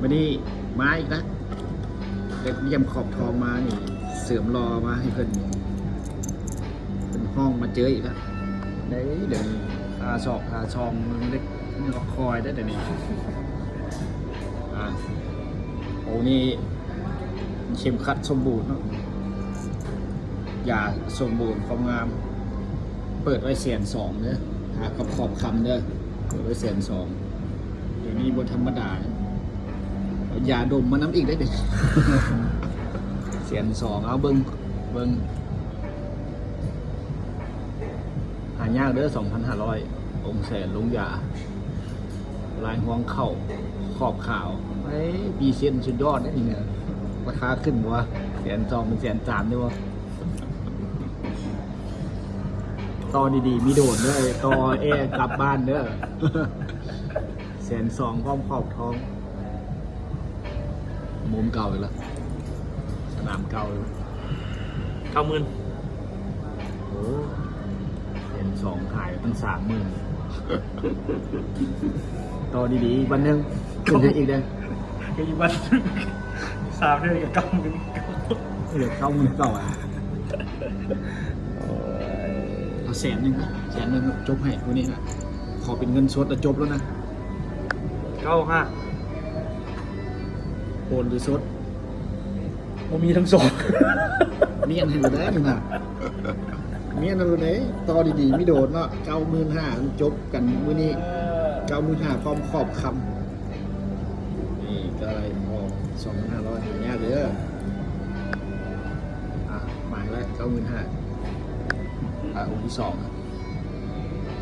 วันนี้มาอีกแล้วเด็กเยี่ยมขอบทองมานี่เสริมรอมาให้เพิ่นเป็นห้องมาเจออีกแล้วเดี๋ยวนี้พาศอกพาชองมันเล็กมันก็คอยได้แต่นี่โอ้นี่เข็มขัดสมบูรณ์เนาะอย่าสมบูรณ์ความงามเปิดไว้120,000เด้อหากับขอบคำเด้อเปิดไว้120,000เดี๋ยวนี้บนธรรมดาอย่าดมมาน้ำอีกได้เด็ก 120,000เอาเบิ้งหายากเด้อ2,500องแสนลงยาลายห่วงเข่าขอบขาวปีเซียนสุดยอดได้จริงเนี่ยราคาขึ้นวะ120,000เป็น130,000ด้วยวะต่อดีๆมีโดดด้วยต่อแอร์กลับบ้านเด้อ 120,000พร้อมขอบท้องมุมเก่าอีกแล้วสนามเก่าเลย 90,000โอ้120,000หายตั้ง30,000ต่อดีๆวันหนึงขึ้นได้อีกเด้อ ก็อยู่บ้าน3 เดือนกับ90,000 เหลือ90,000เก่าเอา100,000จบให้วันนี้นะขอเป็นเงินสดแล้วจบแล้วนะ 95โอนหรือสด บ่มีทั้งสอง เมียนให้เราได้นี่นะเมียนเราได้ต่อดีๆไม่โดนเนาะ95,000จบกันมื้อนี้95,000พร้อมขอบคำนี่ก็อะไรออก2,500หายากเด้อหมายแล้ว95,000องค์ที่2